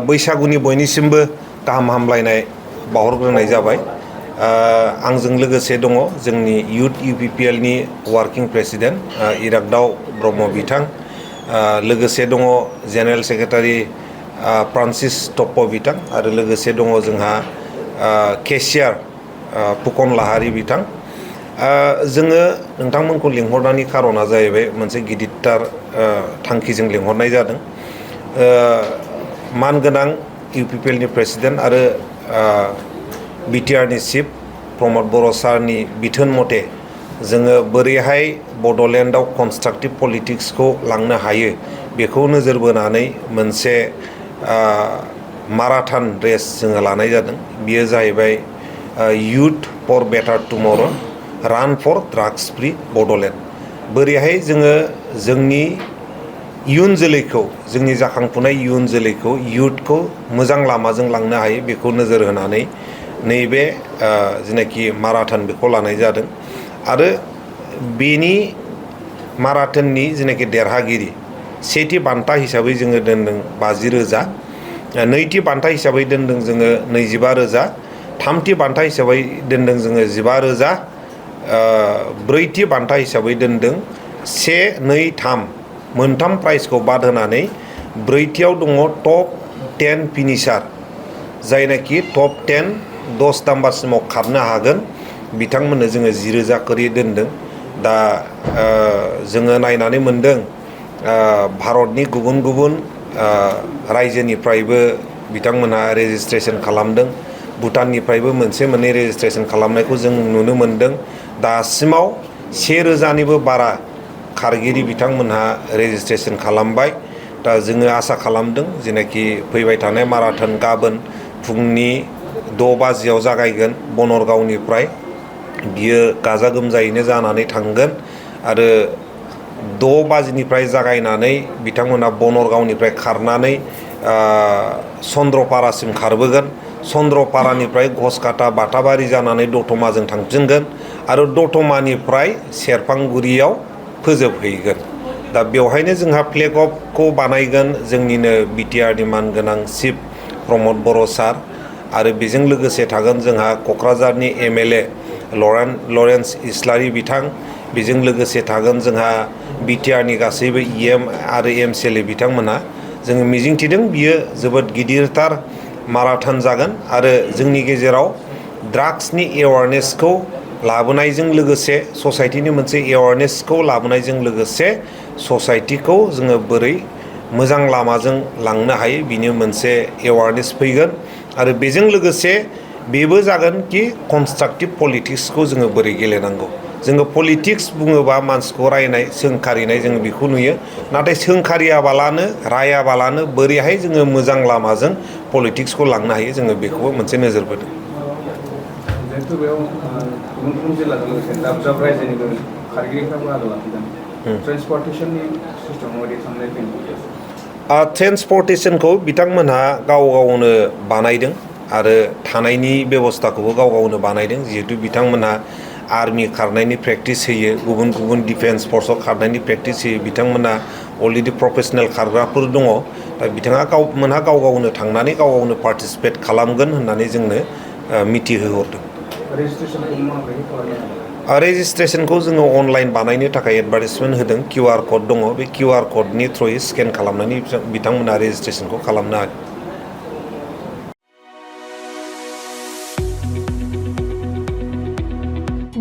बैसागुनि बयनिसिमबो गाहाम हामलायनाय बावहरग्रोनाय जाबाय। आंजों लोगोसे दङ जोंनि इउथ UPPL नि वार्किं प्रेसिडेन्ट इरागदाव ब्रह्म बिथां, लोगोसे दङ जेनेरेल सेक्रेटारि फ्रान्सिस टप्प बिथां, आरो लोगोसे दङ जोंहा केशियार फुकन लाहारि बिथां। जोङो नोंथांमोनखौ लिंहरनायनि खारना जाहैबाय मोनसे गिदिरथार थांखिजों लिंहरनाय जादों। मानगोनां UPPL नि प्रेसिडेन्ट आरो BTR नि चिफ प्रमद बर'सानि बिथोन मथे जोङो बोरैहाय बड'लेण्डआव कनस्ट्राक्टिभ पलिटिक्सखौ लांनो हायो बेखौ नोजोर बोनानै मोनसे माराथन रेस जोङो लानाय जादों। बियो जाहैबाय युथ फर बेटार टुमर' रान फर ड्राग्स फ्रि बड'लेण्ड। बोरैहाय जोङो जोंनि इयुन जोलैखौ, जोंनि जाखांफुनाय इयुन जोलैखौ, युथखौ मोजां लामाजों लांनो हायो बेखौ नोजोर होनानै नैबे जेनाखि माराथन बेखौ लानाय जादों। आरो बेनि माराथननि जेनाखि देरहागिरि, सेथि बान्था हिसाबै जोङो दोनदों 50,000, नैथि बान्था हिसाबै दोनदों जोङो 25,000, थामथि बान्था हिसाबै दोनदों जोङो 15,000, ब्रैथि बान्था हिसाबै दोनदों 1, 2, 3 मोनथाम प्राइजखौ बाद होनानै ब्रैथियाव दङ टप 10 फिनिशार, जायनाखि टप 10 10 नाम्बारसिमाव खारनो हागोन बिथांमोननो जोङो 10,000 करि दोनदों। दा जोङो नायनानै मोनदों भारतनि गुबुन गुबुन रायजोनिफ्रायबो बिथांमोनहा रेजिस्ट्रेसन खालामदों। भुटाननिफ्रायबो मोनसे मोननै रेजिस्ट्रेसन खालामनायखौ जों नुनो मोनदों। दासिमाव 1,000निबो बारा खारगिरि बिथांमोनहा रेजिस्ट्रेसन खालामबाय। दा जोङो आसा खालामदों जेनाखि फैबाय थानाय माराथन गाबोन फुंनि 6 बाजियाव जागायगोन बनरगावनिफ्राय, बियो गाजा गोमजायैनो जानानै थांगोन। आरो 6 बाजिनिफ्राय जागायनानै बिथांमोना बनरगावनिफ्राय खारनानै चन्द्रपारासिम खारबोगोन। चन्द्रपारानिफ्राय घसकाटा बाटाबारि जानानै दतमाजों थांफिनगोन आरो दतमानिफ्राय सेरफांगुरियाव फोजोबहैगोन। दा बेवहायनो जोंहा फ्लेग अफखौ बानायगोन जोंनिनो BTR नि मानगोनां चिफ प्रमद बर' सार, आरो बेजों लोगोसे थागोन जोंहा क'क्राझारनि MLA लरेन्स इस्लारि बिथां, बेजों लोगोसे थागोन जोंहा BTR नि गासैबो EM आरो MCLA बिथांमोनहा। जोङो मिजिंथिदों बियो जोबोद गिदिरथार माराथन जागोन आरो जोंनि गेजेराव ड्राग्सनि एवारनेसखौ लाबोनायजों लोगोसे, ससाइटिनि मोनसे एवारनेसखौ लाबोनायजों लोगोसे ससाइटिखौ जोङो बोरै मोजां लामाजों लांनो हायो बिनि मोनसे एवारनेस फैगोन। आरो बेजों लोगोसे बेबो जागोन कि कनस्ट्राक्टिभ पलिटिक्सखौ जोङो बोरै गेलेनांगौ। जोङो पलिटिक्स बुङोबा मानसिखौ रायनाय, सोंखारिनाय जोङो बेखौ नुयो, नाथाय सोंखारियाबालानो रायाबालानो बोरैहाय जोङो मोजां लामाजों पलिटिक्सखौ लांनो हायो जोङो बेखौबो मोनसे नोजोर बोदों। जिहेतु बेयाव गुबुन गुबुन जिल्लाजों लोगोसे दाब दाब रायजोनिबो खारगिरिफ्रा बाहागो लाफैदों। ट्रेन्सपर्टेसननि सिस्टेम माबायदि थांलाय फैनाय? ट्रेन्सपर्टेसनखौ बिथांमोनहा गाव गावनो बानायदों आरो थानायनि बेबस्थाखौबो गाव गावनो बानायदों। जिहेतु बिथांमोनहा आर्मि खारनायनि प्रेक्टिस होयो, गुबुन गुबुन डिफेन्स फर्सआव खारनायनि प्रेक्टिस होयो, बिथांमोनहा अलरेडि प्रफेसनेल खारग्राफोर दङ। दा बिथाङा गावमोनहा गाव गावनो थांनानै गाव गावनो पार्टिसिपेट खालामगोन होननानै जोंनो मिथिहोहरदों। रेजिस्ट्रेसनखौ जोङो अनलाइन बानायनो थाखाय एडभार्टाइजमेन्ट होदों। QR कड दङ, बे QR कडनि थ्रुयै स्केन खालामनानै बिथांमोना रेजिस्ट्रेसनखौ खालामनो हागोन।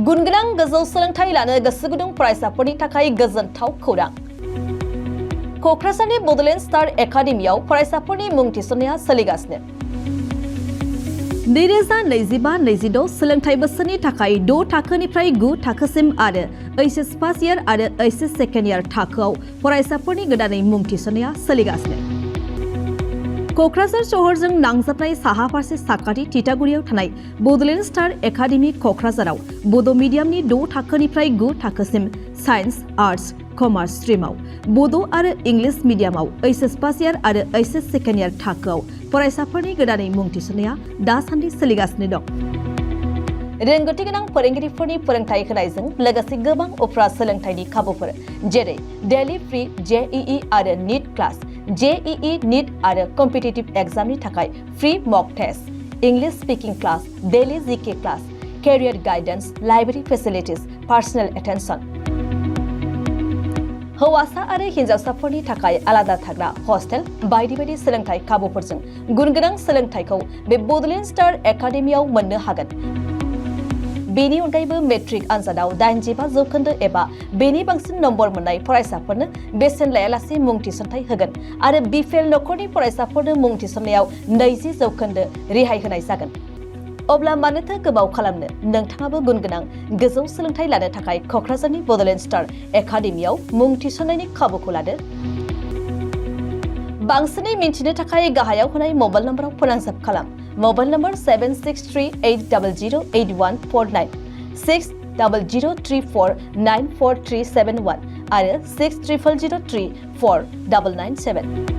गुनगोनां गोजौ सोलोंथाइ लानो गोसो गुदुं फरायसाफोरनि थाखाय गोजोनथाव खौरां। क'क्राझारनि बड'लेण्ड स्टार एकाडेमियाव फरायसाफोरनि मुं थिसननाया सोलिगासिनो। 2025-26 सोलोंथाइ बोसोरनि थाखाय 6 थाखोनिफ्राय 9 थाखोसिम आरो HS फार्स्ट इयार आरो HS सेकेन्ड इयार थाखोआव फरायसाफोरनि गोदानै मुं थिसननाया सोलिगासिनो। क'क्राझार शहरजों नांजाबनाय साहा फारसे साखाथि तितागुरियाव थानाय बड'लेण्ड स्टार एकाडेमि क'क्राझाराव बड' मिडियामनि 6 थाखोनिफ्राय 9 थाखोसिम साइन्स, आर्टस, कमार्स स्ट्रिमाव, बड' आरो इंलिश मिडियामाव HS फार्स्ट इयार आरो HS सेकेन्ड इयार थाखोआव फरायसाफोरनि गोदानै मुं थिसननाया दासान्दि सोलिगासिनो दं। रोंगौथि गोनां फोरोंगिरिफोरनि फोरोंथाय होनायजों लोगोसे गोबां उफ्रा सोलोंथाइनि खाबुफोर जेरै डेली फ्रि JEE आरो नीट क्लास, JEE नीट आरो कम्पिटिटिभ एग्जामनि थाखाय free mock test, English speaking class, daily GK class, career guidance, library facilities, personal attention. हौवासा आरो हिन्जावसाफोरनि थाखाय आलादा थाग्रा हस्टेल बायदि बायदि सोलोंथाय खाबुफोरजों गुनगोनां सोलोंथायखौ बे बड'लेण्ड स्टार एकाडेमियाव मोननो हागोन। बेनि अनगायैबो मेट्रिक आनजादाव 85% एबा बेनि बांसिन नम्बर मोननाय फरायसाफोरनो बेसेन लायालासे मुं थिसनथाय होगोन आरो बिपिएल नखरनि फरायसाफोरनो मुं थिसननायाव 20% रेहाय होनाय जागोन। अब्ला मानोथो गोबाव खालामनो, नोंथाङाबो गुनगोनां गोजौ सोलोंथाय लानो थाखाय क'क्राझारनि बड'लेण्ड स्टार एकाडेमियाव मुं थिसननायनि खाबुखौ लादो। बांसिनै मिन्थिनो थाखाय गाहायाव होनाय मबाइल नम्बराव फोनांजाब खालाम। मबाइल नम्बर 7638008149, 6003494371 आरो 6000034997।